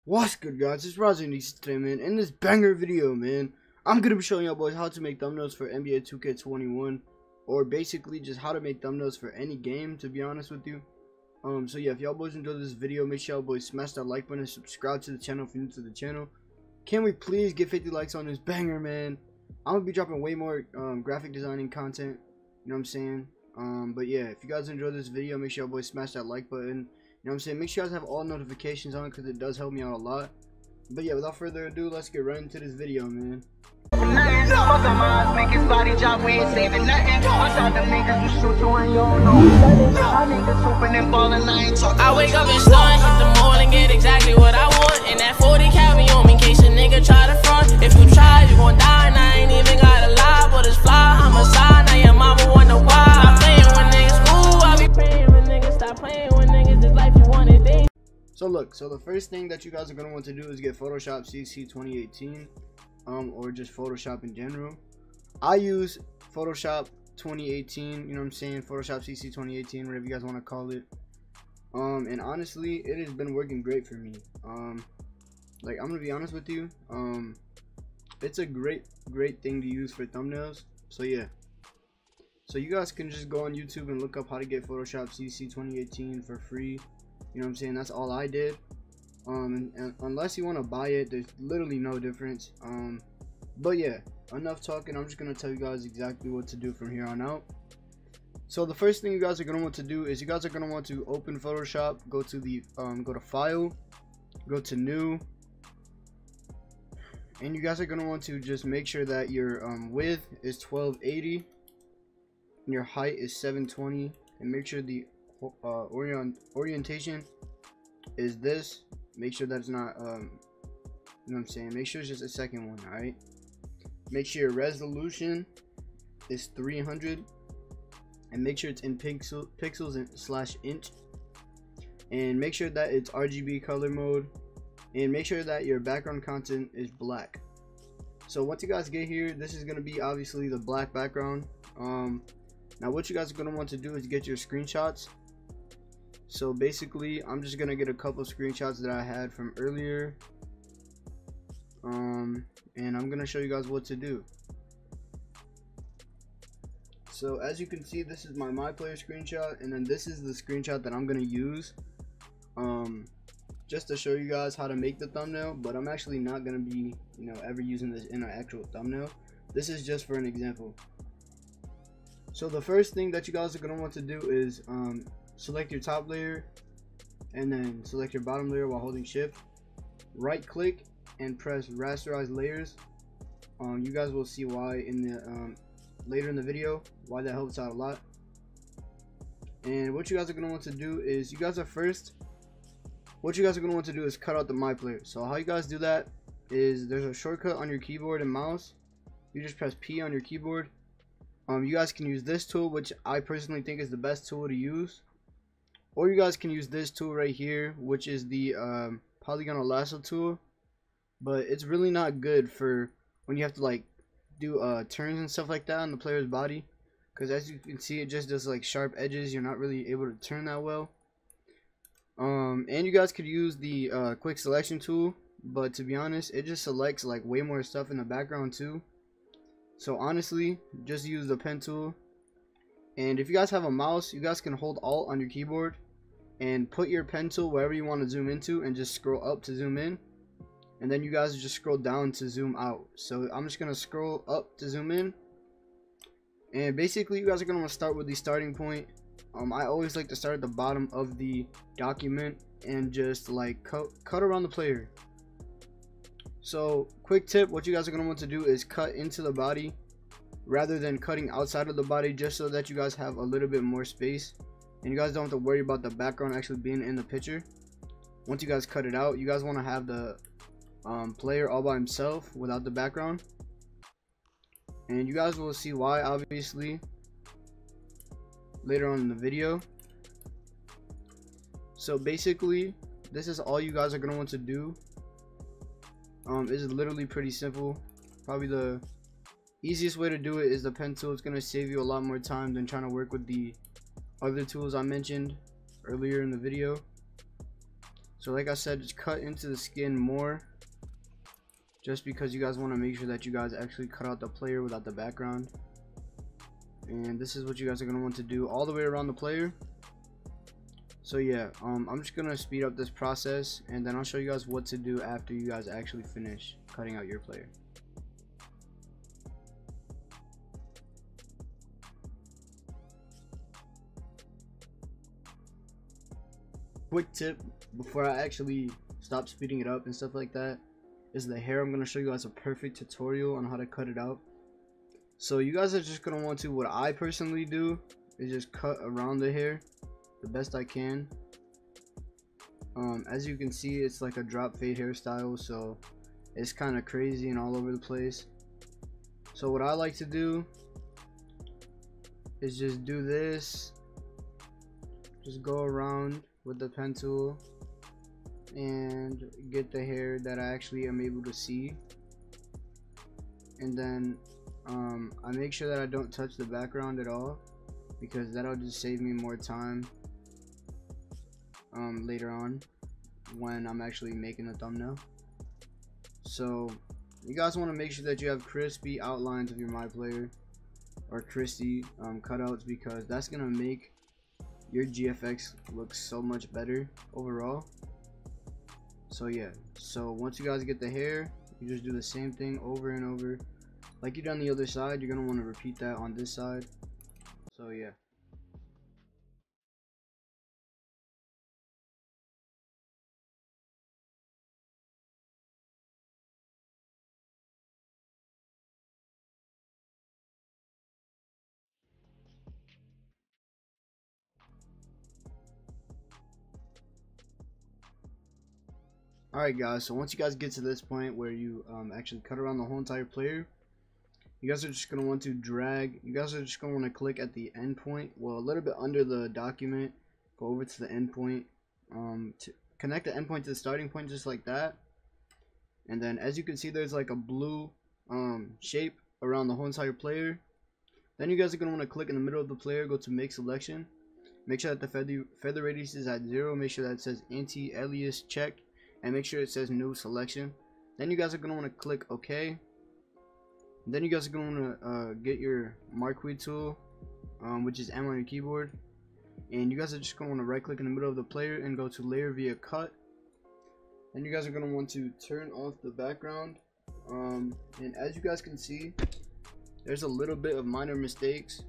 What's good, guys? It's Razi today, man. In this banger video, man, I'm gonna be showing y'all boys how to make thumbnails for NBA 2K21, or basically just how to make thumbnails for any game, to be honest with you. So yeah, if y'all boys enjoyed this video, make sure y'all boys smash that like button and subscribe to the channel if you're new to the channel. Can we please get 50 likes on this banger, man? I'm gonna be dropping way more graphic designing content, you know what I'm saying? But yeah, if you guys enjoyed this video, make sure y'all boys smash that like button. You know what I'm saying? Make sure you guys have all notifications on because it does help me out a lot. But yeah, without further ado, let's get right into this video, man. I wake up and start, hit the mall and get exactly what I want. And that 40 carry on me in case a nigga try to front. If you try, you gon' die, and I ain't even gotta lie. But it's fly, I'm a side, now your mama wonder why. I'm playing with niggas, ooh, I be praying with niggas, stop playing with niggas, this life you want it, they. So look, so the first thing that you guys are gonna want to do is get Photoshop CC 2018, or just Photoshop in general. I use Photoshop 2018, you know what I'm saying, Photoshop CC 2018, whatever you guys want to call it. And honestly, it has been working great for me. Like, I'm gonna be honest with you, it's a great thing to use for thumbnails. So yeah, so you guys can just go on YouTube and look up how to get Photoshop CC 2018 for free. You know what I'm saying? That's all I did. And unless you want to buy it, there's literally no difference. But yeah, enough talking. I'm just gonna tell you guys exactly what to do from here on out. So the first thing you guys are gonna want to do is you guys are gonna want to open Photoshop, go to the go to File, go to New, and you guys are gonna want to just make sure that your width is 1280 and your height is 720, and make sure the orientation is this. Make sure that's not you know what I'm saying, make sure it's just a second one. All right, make sure your resolution is 300, and make sure it's in pixels and /inch, and make sure that it's RGB color mode, and make sure that your background content is black. So once you guys get here, this is going to be obviously the black background. Now what you guys are going to want to do is get your screenshots. So basically, I'm just gonna get a couple screenshots that I had from earlier, and I'm gonna show you guys what to do. So as you can see, this is my MyPlayer screenshot, and then this is the screenshot that I'm gonna use just to show you guys how to make the thumbnail. But I'm actually not gonna be, you know, ever using this in an actual thumbnail. This is just for an example. So the first thing that you guys are gonna want to do is select your top layer and then select your bottom layer while holding shift, right click and press rasterize layers. You guys will see why in the later in the video why that helps out a lot. And what you guys are going to want to do is what you guys are going to want to do is cut out the MyPlayer. So how you guys do that is there's a shortcut on your keyboard and mouse. You just press P on your keyboard. You guys can use this tool, which I personally think is the best tool to use. Or you guys can use this tool right here, which is the polygonal lasso tool, but it's really not good for when you have to like do turns and stuff like that on the player's body, because as you can see, it just does like sharp edges. You're not really able to turn that well. And you guys could use the quick selection tool, but to be honest, it just selects like way more stuff in the background too. So honestly, just use the pen tool. And if you guys have a mouse, you guys can hold Alt on your keyboard and put your pen tool wherever you want to zoom into, and just scroll up to zoom in, and then you guys just scroll down to zoom out. So I'm just gonna scroll up to zoom in, and basically you guys are gonna want to start with the starting point. I always like to start at the bottom of the document and just like cut around the player. So quick tip, what you guys are gonna want to do is cut into the body rather than cutting outside of the body, just so that you guys have a little bit more space and you guys don't have to worry about the background actually being in the picture. Once you guys cut it out, you guys want to have the player all by himself without the background, and you guys will see why obviously later on in the video. So basically, this is all you guys are going to want to do. It's literally pretty simple. Probably the easiest way to do it is the pen tool. It's going to save you a lot more time than trying to work with the other tools I mentioned earlier in the video. So like I said, just cut into the skin more, just because you guys want to make sure that you guys actually cut out the player without the background. And this is what you guys are going to want to do all the way around the player. So yeah, I'm just going to speed up this process, and then I'll show you guys what to do after you guys actually finish cutting out your player. Quick tip before I actually stop speeding it up and stuff like that is the hair. I'm going to show you guys a perfect tutorial on how to cut it out. So you guys are just going to want to, what I personally do is just cut around the hair the best I can. As you can see, it's like a drop fade hairstyle, so it's kind of crazy and all over the place. So what I like to do is just do this, just go around with the pen tool and get the hair that I actually am able to see, and then I make sure that I don't touch the background at all, because that'll just save me more time later on when I'm actually making the thumbnail. So you guys want to make sure that you have crispy outlines of your MyPlayer, or crispy cutouts, because that's gonna make your GFX looks so much better overall. So yeah, so once you guys get the hair, you just do the same thing over and over like you done the other side. You're gonna want to repeat that on this side. So yeah. Alright guys, so once you guys get to this point where you actually cut around the whole entire player, you guys are just going to want to drag, you guys are just going to want to click at the end point, well, a little bit under the document, go over to the end point, to connect the end point to the starting point, just like that. And then as you can see, there's like a blue shape around the whole entire player. Then you guys are going to want to click in the middle of the player, go to make selection, make sure that the feather radius is at 0, make sure that it says anti-alias check, and make sure it says new selection. Then you guys are going to want to click OK. Then you guys are going to want to get your marquee tool, which is M on your keyboard, and you guys are just going to want to right click in the middle of the player and go to layer via cut. Then you guys are going to want to turn off the background, and as you guys can see, there's a little bit of minor mistakes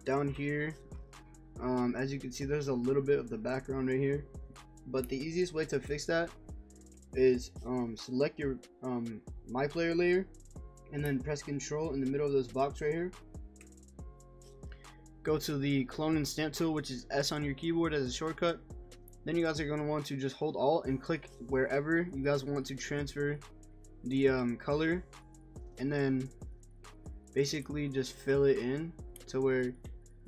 down here. As you can see, there's a little bit of the background right here. But the easiest way to fix that is select your MyPlayer layer and then press Control in the middle of this box right here. Go to the clone and stamp tool, which is S on your keyboard as a shortcut. Then you guys are going to want to just hold Alt and click wherever you guys want to transfer the color, and then basically just fill it in to where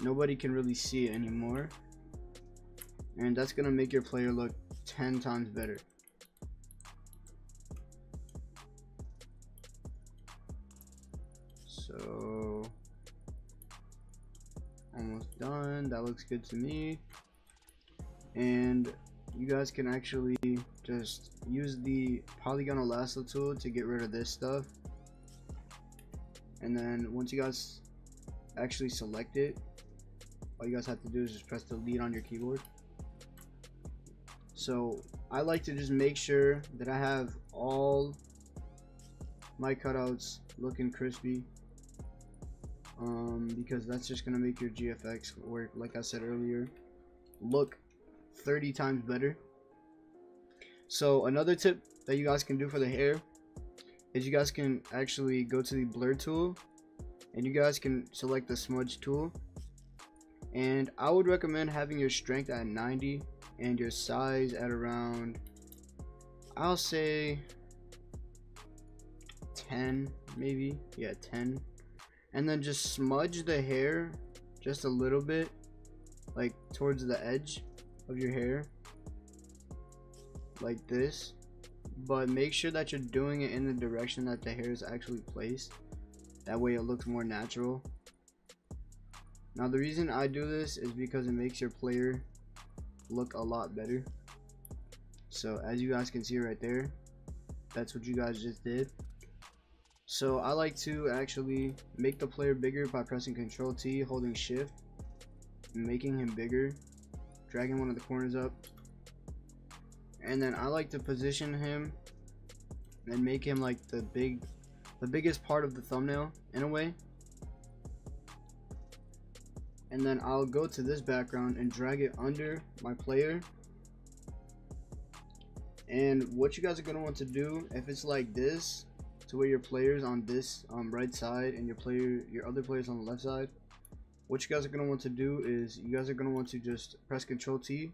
nobody can really see it anymore. And that's gonna make your player look 10 times better. So almost done. That looks good to me. And you guys can actually just use the polygonal lasso tool to get rid of this stuff. And then once you guys actually select it, all you guys have to do is just press delete on your keyboard. So I like to just make sure that I have all my cutouts looking crispy, because that's just gonna make your GFX work, like I said earlier, look 30 times better. So another tip that you guys can do for the hair is you guys can actually go to the blur tool and you guys can select the smudge tool, and I would recommend having your strength at 90 and your size at around, I'll say 10, maybe, yeah, 10. And then just smudge the hair just a little bit, like towards the edge of your hair, like this. But make sure that you're doing it in the direction that the hair is actually placed. That way it looks more natural. Now the reason I do this is because it makes your player look a lot better. So as you guys can see right there, that's what you guys just did. So I like to actually make the player bigger by pressing Control T, holding Shift, making him bigger, dragging one of the corners up, and then I like to position him and make him like the biggest part of the thumbnail in a way. And then I'll go to this background and drag it under my player. And what you guys are going to want to do, if it's like this, to where your player's on this right side and your other player's on the left side, what you guys are going to want to do is you guys are going to want to just press Control T,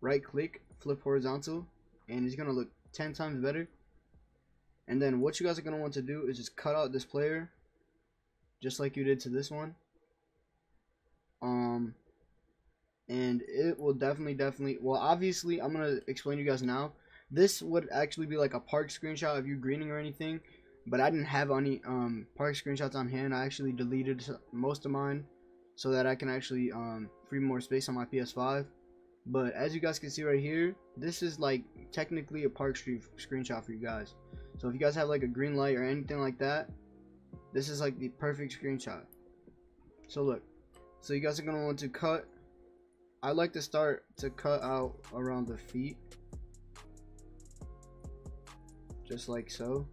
right click, flip horizontal, and it's going to look 10 times better. And then what you guys are going to want to do is just cut out this player just like you did to this one. And it will definitely, well, obviously I'm going to explain to you guys now. This would actually be like a park screenshot if you're greening or anything, but I didn't have any park screenshots on hand. I actually deleted most of mine so that I can actually free more space on my PS5. But as you guys can see right here, this is like technically a park screenshot for you guys. So if you guys have like a green light or anything like that, this is like the perfect screenshot. So look, so you guys are going to want to cut. I like to start to cut out around the feet, just like so.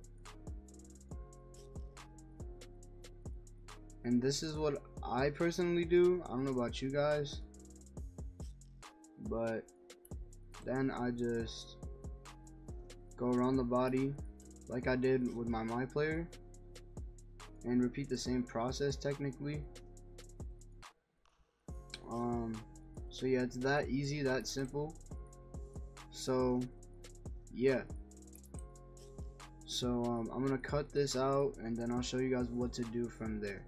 And this is what I personally do. I don't know about you guys, but then I just go around the body like I did with my MyPlayer and repeat the same process technically. So yeah, it's that easy, that simple. So yeah, so I'm gonna cut this out and then I'll show you guys what to do from there.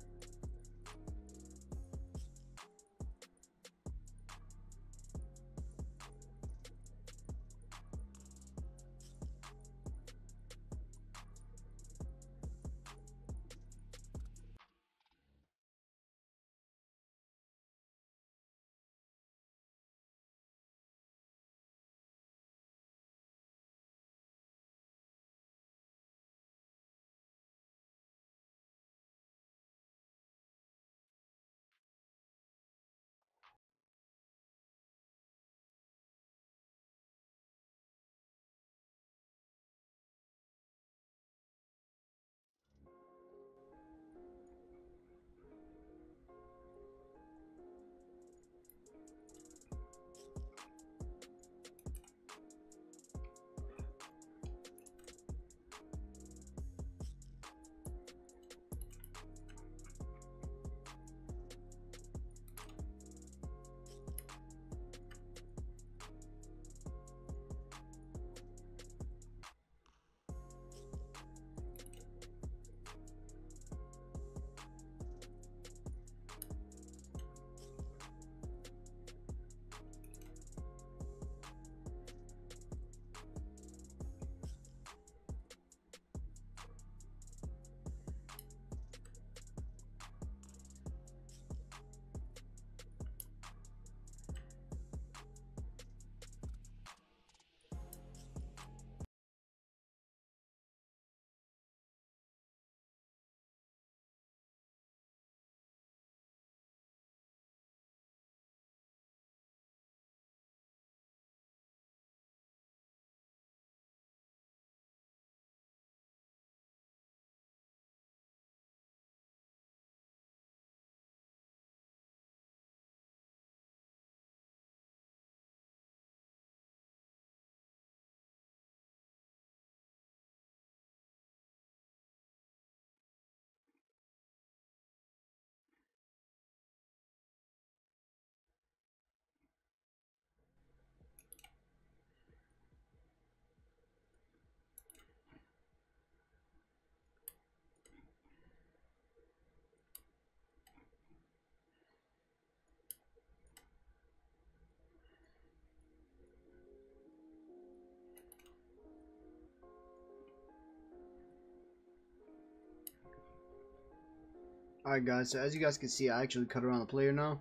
Alright guys, so as you guys can see, I actually cut around the player now.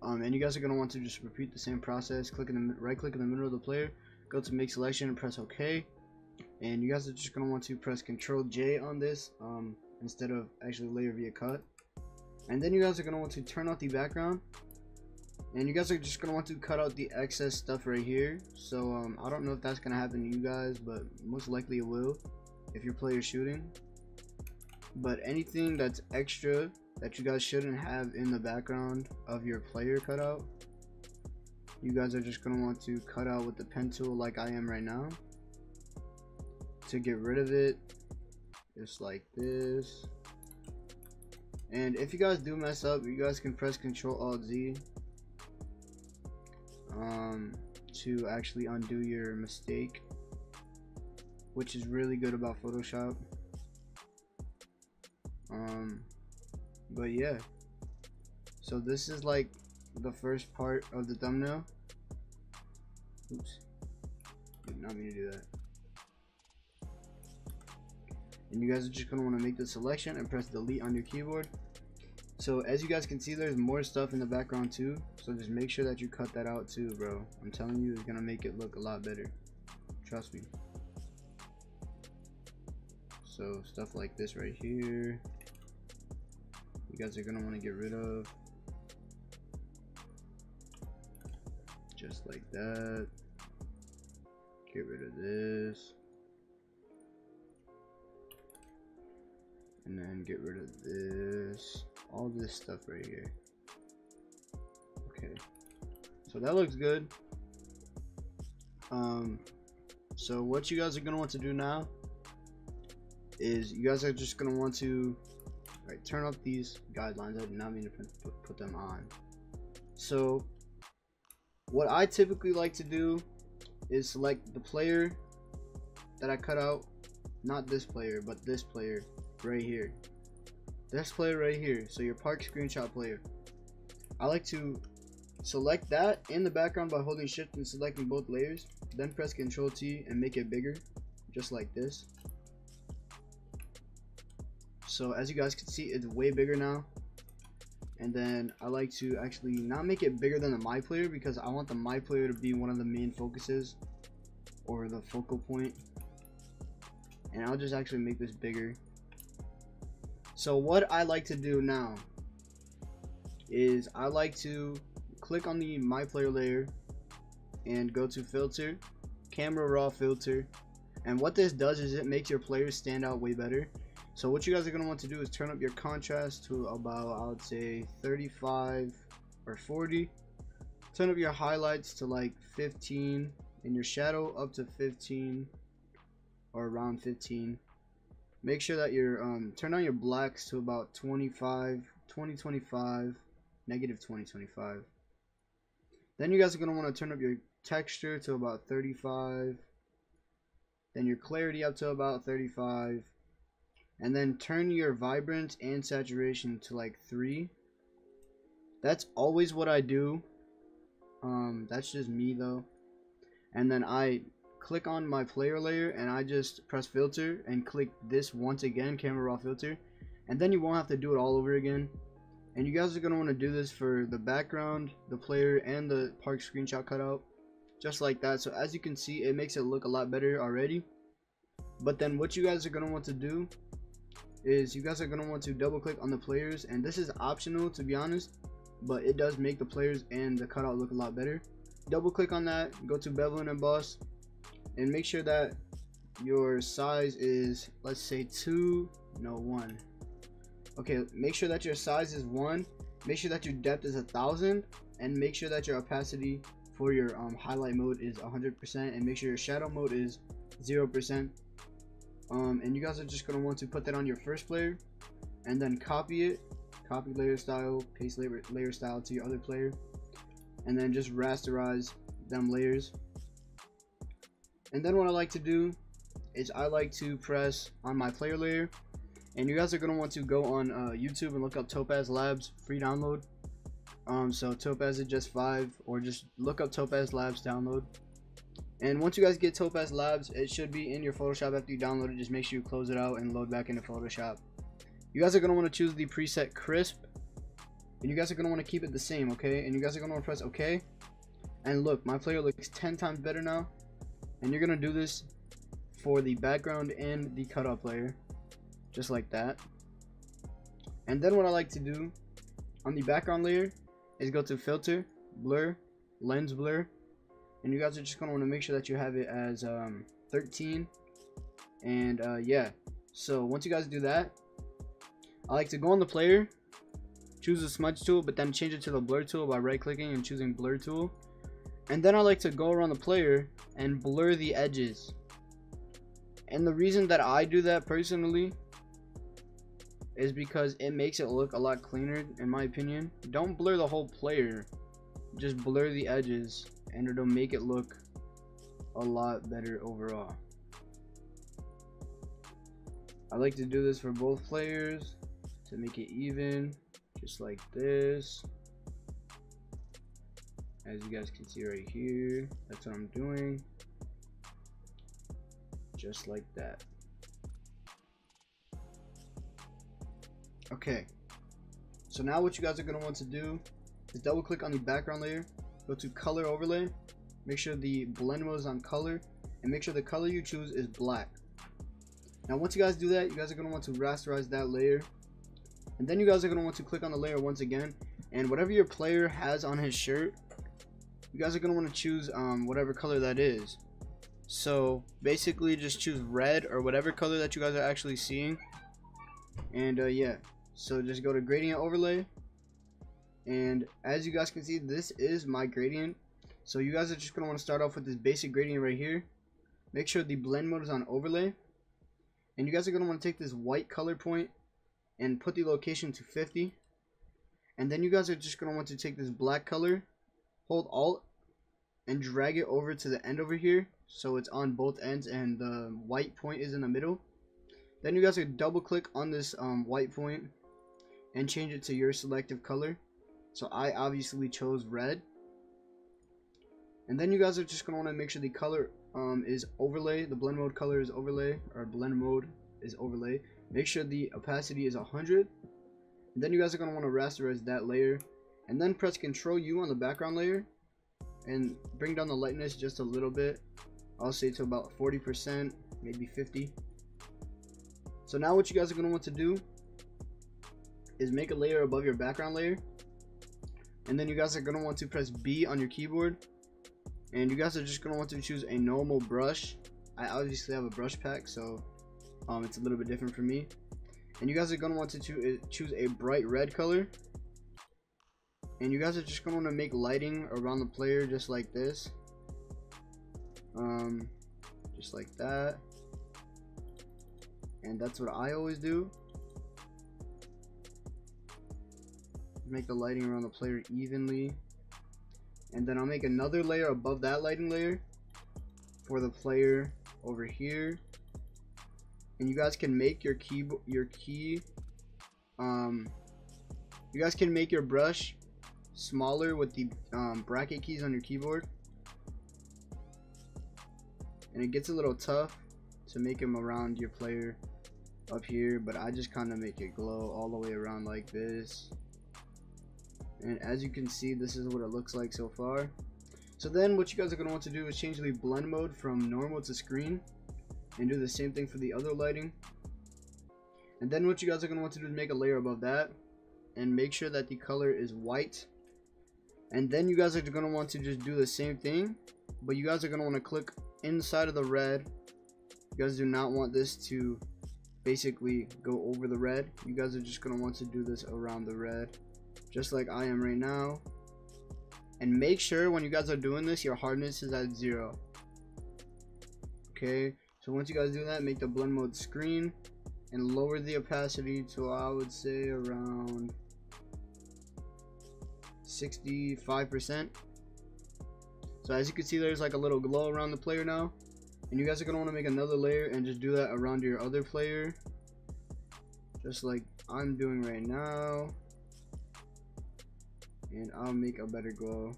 And you guys are going to want to just repeat the same process. Right click in the middle of the player, go to make selection and press OK. And you guys are just going to want to press Ctrl J on this instead of actually layer via cut. And then you guys are going to want to turn off the background. And you guys are just going to want to cut out the excess stuff right here. So I don't know if that's going to happen to you guys, but most likely it will if your player shooting. But anything that's extra that you guys shouldn't have in the background of your player cutout, you guys are just going to want to cut out with the pen tool like I am right now. To get rid of it, just like this. And if you guys do mess up, you guys can press Ctrl Alt Z to actually undo your mistake, which is really good about Photoshop. But yeah, so this is like the first part of the thumbnail. Oops, did not mean to do that. And you guys are just going to want to make the selection and press delete on your keyboard. So as you guys can see, there's more stuff in the background too, so just make sure that you cut that out too, bro. I'm telling you, it's going to make it look a lot better, trust me. So stuff like this right here, you guys are going to want to get rid of, just like that. Get rid of this. And then get rid of this, all this stuff right here. Okay, so that looks good. So what you guys are gonna want to do now is you guys are just gonna want to turn off these guidelines. I did not mean to put them on. So what I typically like to do is select the player that I cut out, not this player, but this player right here, this player right here. So your park screenshot player, I like to select that in the background by holding shift and selecting both layers, then press Ctrl T and make it bigger, just like this. So as you guys can see, it's way bigger now. And then I like to actually not make it bigger than the my player, because I want the my player to be one of the main focuses or the focal point. And I'll just actually make this bigger. So what I like to do now is I like to click on the my player layer and go to filter, camera raw filter. And what this does is it makes your players stand out way better. So what you guys are going to want to do is turn up your contrast to about, I would say 35 or 40. Turn up your highlights to like 15 and your shadow up to 15 or around 15. Make sure that you're turn on your blacks to about 25, 2025, negative 2025. Then you guys are going to want to turn up your texture to about 35. Then your clarity up to about 35. And then turn your vibrance and saturation to like 3. That's always what I do. That's just me though. And then I click on my player layer and I just press filter and click this once again, camera raw filter, and then you won't have to do it all over again. And you guys are going to want to do this for the background, the player, and the park screenshot cutout, just like that. So as you can see, it makes it look a lot better already. But then what you guys are going to want to do is you guys are going to want to double click on the players, and this is optional to be honest, but it does make the players and the cutout look a lot better. Double click on that, go to bevel and emboss, and make sure that your size is, let's say 1. Okay, make sure that your size is 1, make sure that your depth is 1000, and make sure that your opacity for your highlight mode is 100%, and make sure your shadow mode is 0%. And you guys are just going to want to put that on your first player and then copy it, copy layer style, paste layer style to your other player, and then just rasterize them layers. And then what I like to do is I like to press on my player layer, and you guys are going to want to go on YouTube and look up Topaz Labs, free download. So Topaz is just 5, or just look up Topaz Labs, download. And once you guys get Topaz Labs, it should be in your Photoshop after you download it. Just make sure you close it out and load back into Photoshop. You guys are going to want to choose the preset crisp, and you guys are going to want to keep it the same, okay? And you guys are going to want to press OK. And look, my player looks 10 times better now. And you're gonna do this for the background and the cutoff layer, just like that. And then what I like to do on the background layer is go to filter, blur, lens blur, and you guys are just gonna want to make sure that you have it as 13. And yeah, so once you guys do that, I like to go on the player, choose the smudge tool, but then change it to the blur tool by right clicking and choosing blur tool. And then I like to go around the player and blur the edges. And the reason that I do that personally is because it makes it look a lot cleaner, in my opinion. Don't blur the whole player, just blur the edges, and it'll make it look a lot better overall. I like to do this for both players to make it even, just like this. As you guys can see right here, that's what I'm doing, just like that. Okay, so now what you guys are going to want to do is double click on the background layer, go to color overlay, make sure the blend mode is on color, and make sure the color you choose is black. Now once you guys do that, you guys are going to want to rasterize that layer, and then you guys are going to want to click on the layer once again, and whatever your player has on his shirt, you guys are going to want to choose whatever color that is. So basically just choose red or whatever color that you guys are actually seeing. And yeah, so just go to gradient overlay, and as you guys can see, this is my gradient. So you guys are just going to want to start off with this basic gradient right here. Make sure the blend mode is on overlay, and you guys are going to want to take this white color point and put the location to 50. And then you guys are just going to want to take this black color, hold Alt, and drag it over to the end over here, so it's on both ends and the white point is in the middle. Then you guys are double click on this white point and change it to your selective color. So I obviously chose red. And then you guys are just going to want to make sure the color is overlay, the blend mode color is overlay, or blend mode is overlay. Make sure the opacity is 100. And then you guys are going to want to rasterize that layer, and then press Ctrl U on the background layer and bring down the lightness just a little bit. I'll say to about 40%, maybe 50. So now what you guys are going to want to do is make a layer above your background layer, and then you guys are going to want to press B on your keyboard, and you guys are just going to want to choose a normal brush. I obviously have a brush pack, so it's a little bit different for me. And you guys are going to want to choose a bright red color, and you guys are just going to want to make lighting around the player just like this, just like that. And that's what I always do. Make the lighting around the player evenly. And then I'll make another layer above that lighting layer for the player over here. And you guys can make you guys can make your brush smaller with the bracket keys on your keyboard. And it gets a little tough to make them around your player up here, but I just kind of make it glow all the way around like this. And as you can see, this is what it looks like so far. So then what you guys are going to want to do is change the blend mode from normal to screen, and do the same thing for the other lighting. And then what you guys are going to want to do is make a layer above that and make sure that the color is white. And then you guys are going to want to just do the same thing, but you guys are going to want to click inside of the red. You guys do not want this to basically go over the red. You guys are just going to want to do this around the red, just like I am right now. And make sure when you guys are doing this, your hardness is at 0. Okay, so once you guys do that, make the blend mode screen and lower the opacity to, I would say, around 65%. So as you can see, there's like a little glow around the player now. And you guys are going to want to make another layer and just do that around your other player, just like I'm doing right now. And I'll make a better glow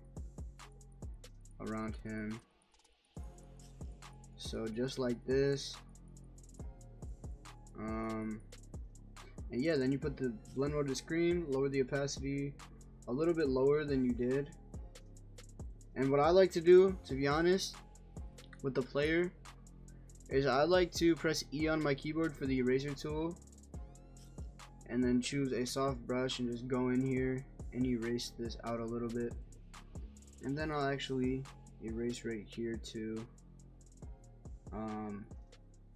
around him. So just like this. And yeah, then you put the blend mode to screen, lower the opacity a little bit lower than you did. And what I like to do, to be honest, with the player is I like to press E on my keyboard for the eraser tool, and then choose a soft brush and just go in here and erase this out a little bit. And then I'll actually erase right here too,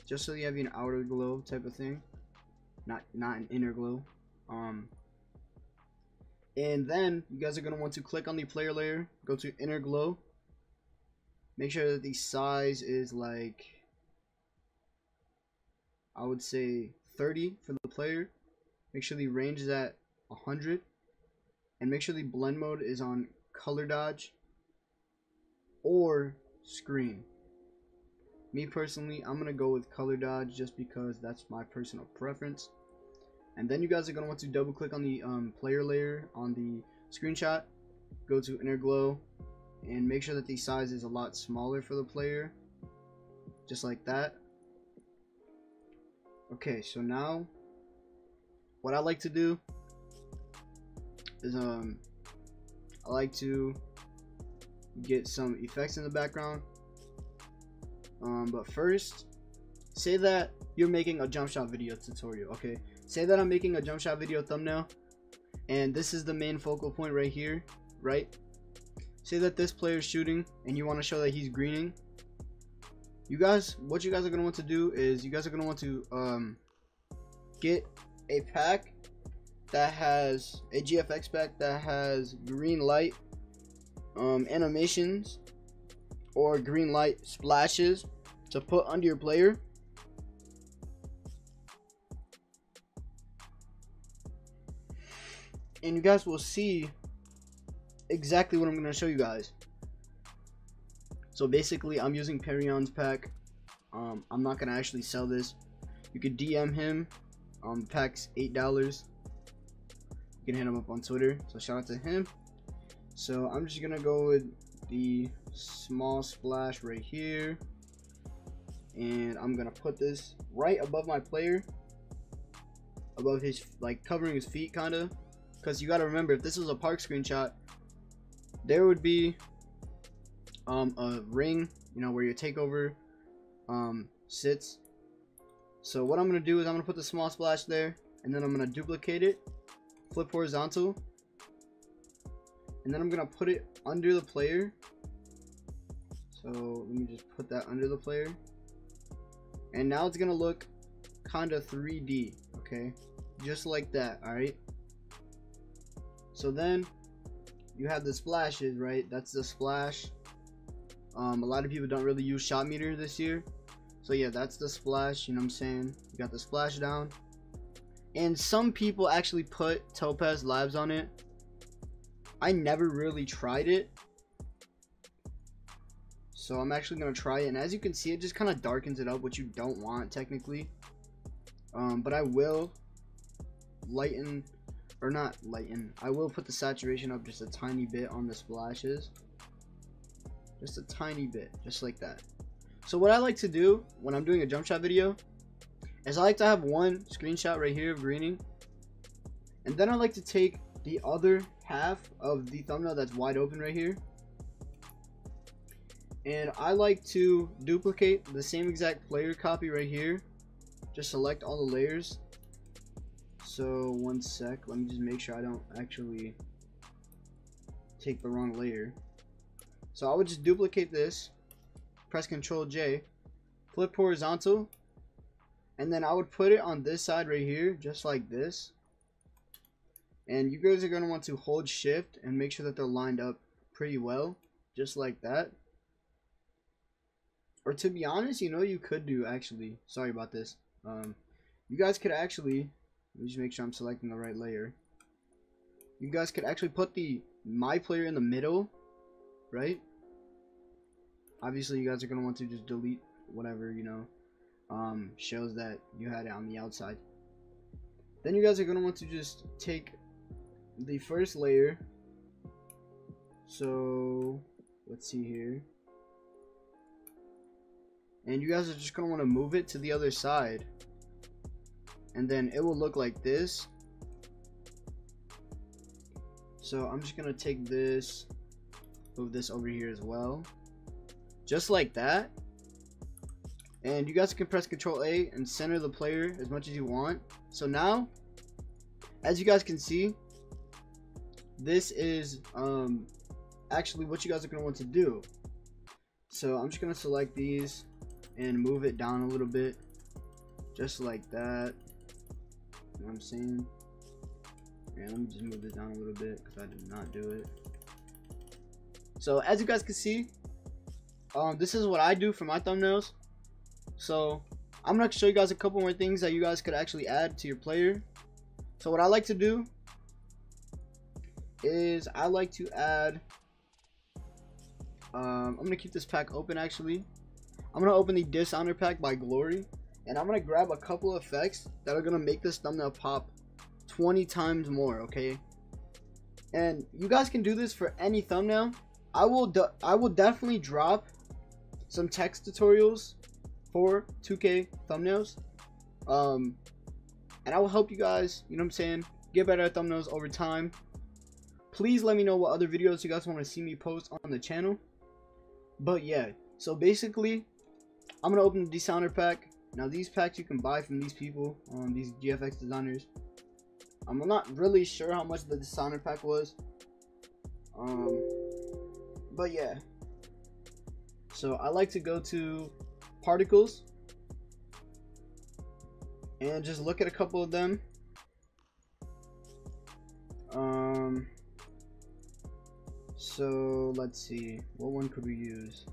just so you have an outer glow type of thing, not an inner glow. And then you guys are going to want to click on the player layer, go to inner glow, make sure that the size is like, I would say 30 for the player, make sure the range is at 100, and make sure the blend mode is on color dodge or screen. Me personally, I'm going to go with color dodge just because that's my personal preference. And then you guys are going to want to double click on the player layer on the screenshot, go to inner glow, and make sure that the size is a lot smaller for the player, just like that. Okay, so now what I like to do is I like to get some effects in the background. But first, say that you're making a jump shot video tutorial. Okay, say that I'm making a jump shot video thumbnail, and this is the main focal point right here, right? Say that this player is shooting and you want to show that he's greening. What you guys are going to want to do is you guys are going to want to get a pack that has a GFX pack that has green light animations or green light splashes to put under your player. And you guys will see exactly what I'm going to show you guys. So basically, I'm using Perion's pack. I'm not going to actually sell this. You could DM him. The pack's $8. You can hit him up on Twitter. So shout out to him. So I'm just going to go with the small splash right here. And I'm going to put this right above my player. Above his, like, covering his feet kind of. Because you got to remember, if this was a park screenshot, there would be a ring, you know, where your takeover sits. So what I'm going to do is I'm going to put the small splash there, and then I'm going to duplicate it, flip horizontal, and then I'm going to put it under the player. So let me just put that under the player, and now it's going to look kind of 3D, okay, just like that. All right, so then you have the splashes, right? That's the splash. A lot of people don't really use shot meter this year, so yeah, that's the splash, you know what I'm saying? You got the splash down, and some people actually put Topaz Labs on it. I never really tried it, so I'm actually gonna try it, and as you can see, it just kind of darkens it up, which you don't want technically. But I will lighten, or not lighten, I will put the saturation up just a tiny bit on the splashes, just a tiny bit, just like that. So what I like to do when I'm doing a jump shot video is I like to have one screenshot right here of greening, and then I like to take the other half of the thumbnail that's wide open right here, and I like to duplicate the same exact player copy right here. Just select all the layers. So one sec, let me just make sure I don't actually take the wrong layer. So I would just duplicate this, press Ctrl J, flip horizontal, and then I would put it on this side right here, just like this. And you guys are going to want to hold shift and make sure that they're lined up pretty well, just like that. Or to be honest, you know, you could do actually, sorry about this, you guys could actually, let me just make sure I'm selecting the right layer. You guys could actually put my player in the middle, right? Obviously, you guys are going to want to just delete whatever, you know, shows that you had it on the outside. Then you guys are going to want to just take the first layer. So, let's see here. And you guys are just going to want to move it to the other side. And then it will look like this. So I'm just going to take this, move this over here as well. Just like that. And you guys can press Control A and center the player as much as you want. So now, as you guys can see, this is actually what you guys are going to want to do. So I'm just going to select these and move it down a little bit, just like that. You know what I'm saying? And let me just move this down a little bit because I did not do it. So as you guys can see, this is what I do for my thumbnails. So I'm going to show you guys a couple more things that you guys could actually add to your player. So what I like to do is I like to add, I'm going to keep this pack open actually. I'm going to open the Dishonor pack by Glory. And I'm going to grab a couple of effects that are going to make this thumbnail pop 20 times more, okay? And you guys can do this for any thumbnail. I will definitely drop some text tutorials for 2K thumbnails. And I will help you guys, you know what I'm saying, get better at thumbnails over time. Please let me know what other videos you guys want to see me post on the channel. But yeah, so basically, I'm going to open the Dishonor pack. Now these packs you can buy from these people, these GFX designers. I'm not really sure how much the Dishonor pack was. But yeah. So I like to go to particles and just look at a couple of them. So let's see, what one could we use?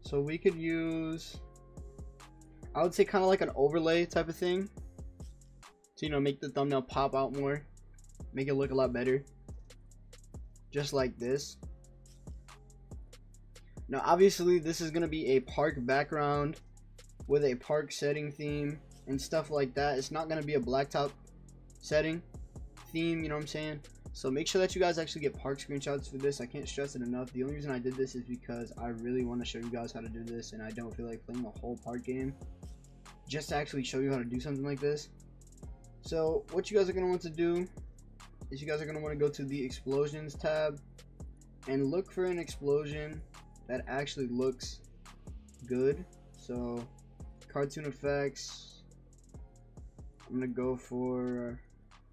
So we could use, I would say kind of like an overlay type of thing to, you know, make the thumbnail pop out more, make it look a lot better, just like this. Now obviously this is going to be a park background with a park setting theme and stuff like that. It's not going to be a blacktop setting theme, you know what I'm saying? So make sure that you guys actually get park screenshots for this. I can't stress it enough. The only reason I did this is because I really want to show you guys how to do this, and I don't feel like playing the whole park game just to actually show you how to do something like this. So what you guys are going to want to do is you guys are going to want to go to the explosions tab and look for an explosion that actually looks good. So cartoon effects, I'm going to go for,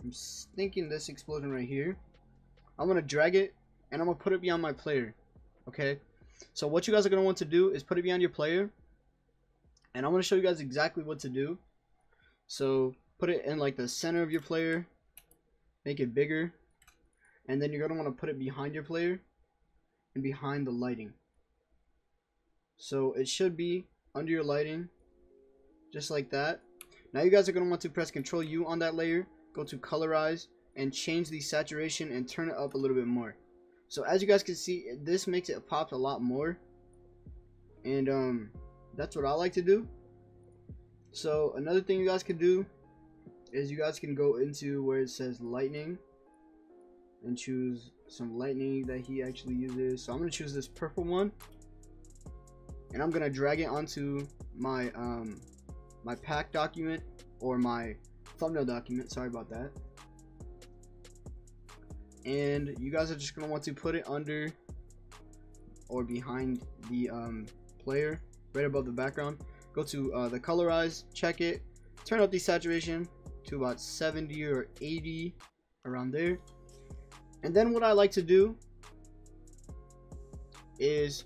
I'm thinking this explosion right here. I'm going to drag it and I'm going to put it beyond my player. Okay, so what you guys are going to want to do is put it beyond your player, and I'm going to show you guys exactly what to do. So put it in like the center of your player, make it bigger, and then you're going to want to put it behind your player and behind the lighting. So it should be under your lighting, just like that. Now you guys are going to want to press Control U on that layer, go to colorize, and change the saturation and turn it up a little bit more. So as you guys can see, this makes it pop a lot more, and that's what I like to do. So another thing you guys can do is you guys can go into where it says lightning and choose some lightning that he actually uses. So I'm going to choose this purple one, and I'm going to drag it onto my my pack document, or my thumbnail document, sorry about that. And you guys are just going to want to put it under or behind the player, right above the background. Go to the colorize, check it, turn up the saturation to about 70 or 80, around there. And then what I like to do is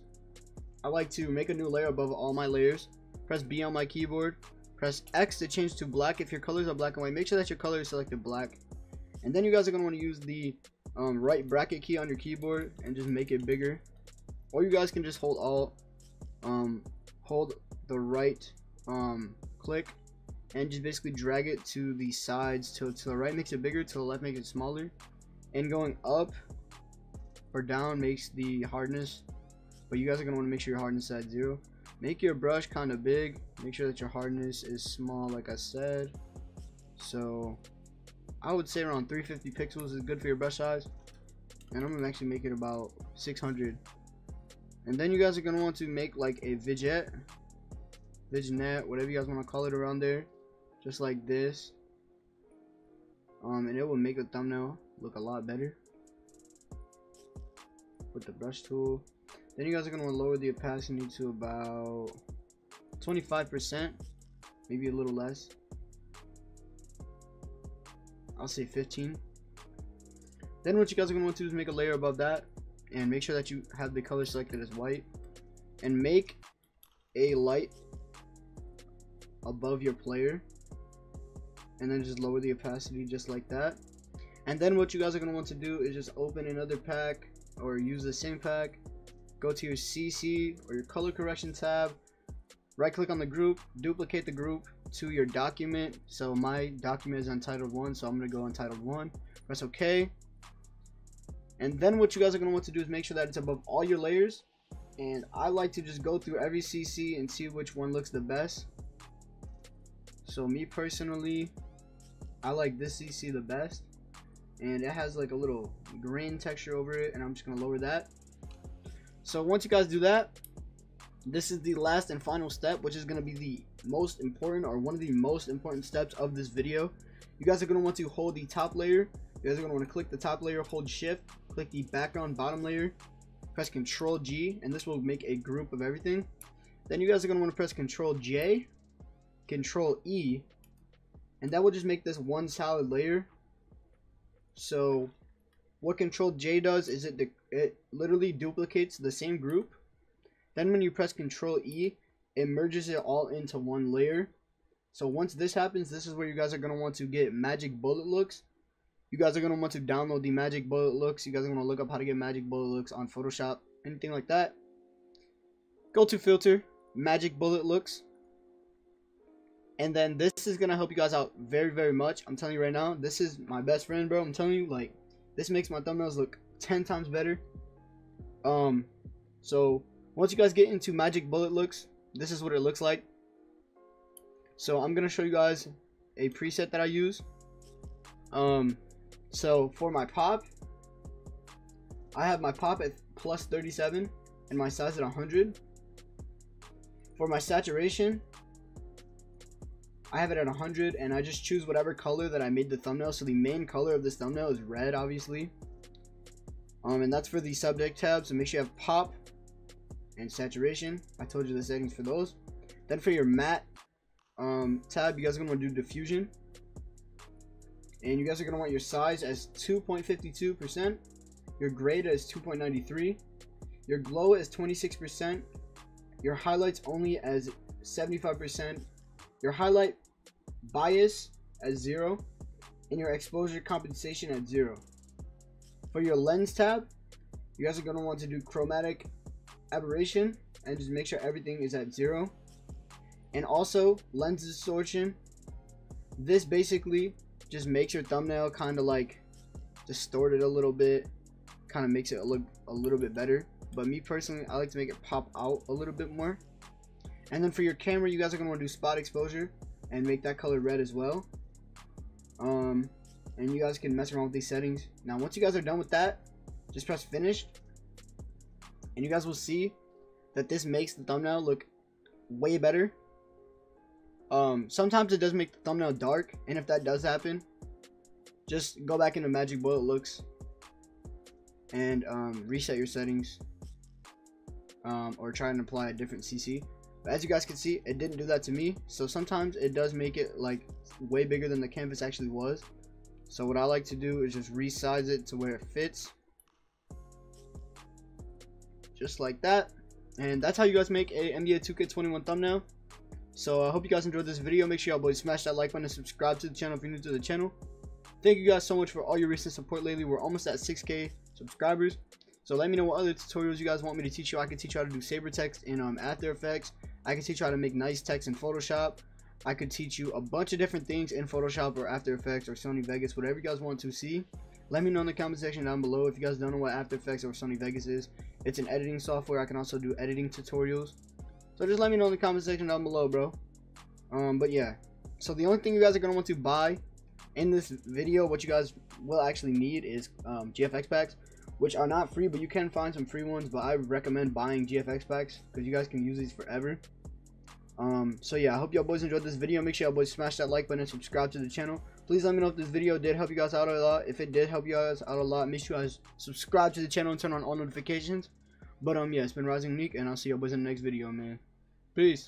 I like to make a new layer above all my layers. Press B on my keyboard, press X to change to black. If your colors are black and white, make sure that your color is selected black. And then you guys are going to want to use the right bracket key on your keyboard and just make it bigger. Or you guys can just hold Alt, hold the right click, and just basically drag it to the sides. To the right makes it bigger, to the left makes it smaller, and going up or down makes the hardness. But you guys are going to want to make sure your hardness is at 0. Make your brush kind of big, make sure that your hardness is small, like I said. So I would say around 350 pixels is good for your brush size, and I'm gonna actually make it about 600. And then you guys are gonna want to make like a vignette, whatever you guys want to call it, around there, just like this. And it will make the thumbnail look a lot better with the brush tool. Then you guys are gonna want to lower the opacity to about 25%, maybe a little less. I'll say 15. Then what you guys are going to want to do is make a layer above that, and make sure that you have the color selected as white, and make a light above your player, and then just lower the opacity just like that. And then what you guys are going to want to do is just open another pack, or use the same pack, go to your CC or your color correction tab, right click on the group, duplicate the group to your document. So my document is untitled 1, so I'm going to go untitled 1, press OK. And then what you guys are going to want to do is make sure that it's above all your layers, and I like to just go through every CC and see which one looks the best. So me personally, I like this CC the best, and it has like a little grain texture over it, and I'm just going to lower that. So once you guys do that, this is the last and final step, which is going to be the most important, or one of the most important steps of this video. You guys are going to want to hold the top layer. You guys are going to want to click the top layer, hold shift, click the background bottom layer, press Ctrl G, and this will make a group of everything. Then you guys are going to want to press Ctrl J, Ctrl E, and that will just make this one solid layer. So what Ctrl J does is it literally duplicates the same group. Then when you press Ctrl E, it merges it all into one layer. So once this happens, this is where you guys are going to want to get magic bullet looks. You guys are going to want to download the magic bullet looks. You guys are going to look up how to get magic bullet looks on Photoshop, anything like that. Go to filter, magic bullet looks. And then this is going to help you guys out very, very much. I'm telling you right now, this is my best friend, bro. I'm telling you, like, this makes my thumbnails look 10 times better. So once you guys get into magic bullet looks, this is what it looks like. So I'm going to show you guys a preset that I use. So for my pop, I have my pop at plus 37 and my size at 100. For my saturation, I have it at 100, and I just choose whatever color that I made the thumbnail. So the main color of this thumbnail is red, obviously. And that's for the subject tab. So make sure you have pop and saturation. I told you the settings for those. Then for your matte tab, you guys are going to want to do diffusion. And you guys are going to want your size as 2.52%, your grade as 2.93, your glow as 26%, your highlights only as 75%, your highlight bias as 0, and your exposure compensation at 0. For your lens tab, you guys are going to want to do chromatic aberration and just make sure everything is at 0. And also lens distortion. This basically just makes your thumbnail kind of like distorted a little bit, kind of makes it look a little bit better. But me personally, I like to make it pop out a little bit more. And then for your camera, you guys are going to want to do spot exposure and make that color red as well. And you guys can mess around with these settings. Now once you guys are done with that, just press finish, and you guys will see that this makes the thumbnail look way better. Sometimes it does make the thumbnail dark, and if that does happen, just go back into magic bullet looks and reset your settings, or try and apply a different CC. But as you guys can see, it didn't do that to me. So sometimes it does make it like way bigger than the canvas actually was. So what I like to do is just resize it to where it fits, just like that. And that's how you guys make a NBA 2K21 thumbnail. So I hope you guys enjoyed this video. Make sure y'all boys smash that like button and subscribe to the channel if you're new to the channel. Thank you guys so much for all your recent support lately. We're almost at 6K subscribers. So let me know what other tutorials you guys want me to teach you. I can teach you how to do saber text in After Effects. I can teach you how to make nice text in Photoshop. I could teach you a bunch of different things in Photoshop or After Effects or Sony Vegas, whatever you guys want to see. Let me know in the comment section down below. If you guys don't know what After Effects or Sony Vegas is, it's an editing software. I can also do editing tutorials. So just let me know in the comment section down below, bro. But yeah, so the only thing you guys are going to want to buy in this video, what you guys will actually need is GFX packs, which are not free, but you can find some free ones. But I recommend buying GFX packs because you guys can use these forever. So yeah, I hope y'all boys enjoyed this video. Make sure y'all boys smash that like button and subscribe to the channel. Please let me know if this video did help you guys out a lot. If it did help you guys out a lot, make sure you guys subscribe to the channel and turn on all notifications. But yeah, it's been Rising Unique, and I'll see y'all boys in the next video, man. Peace.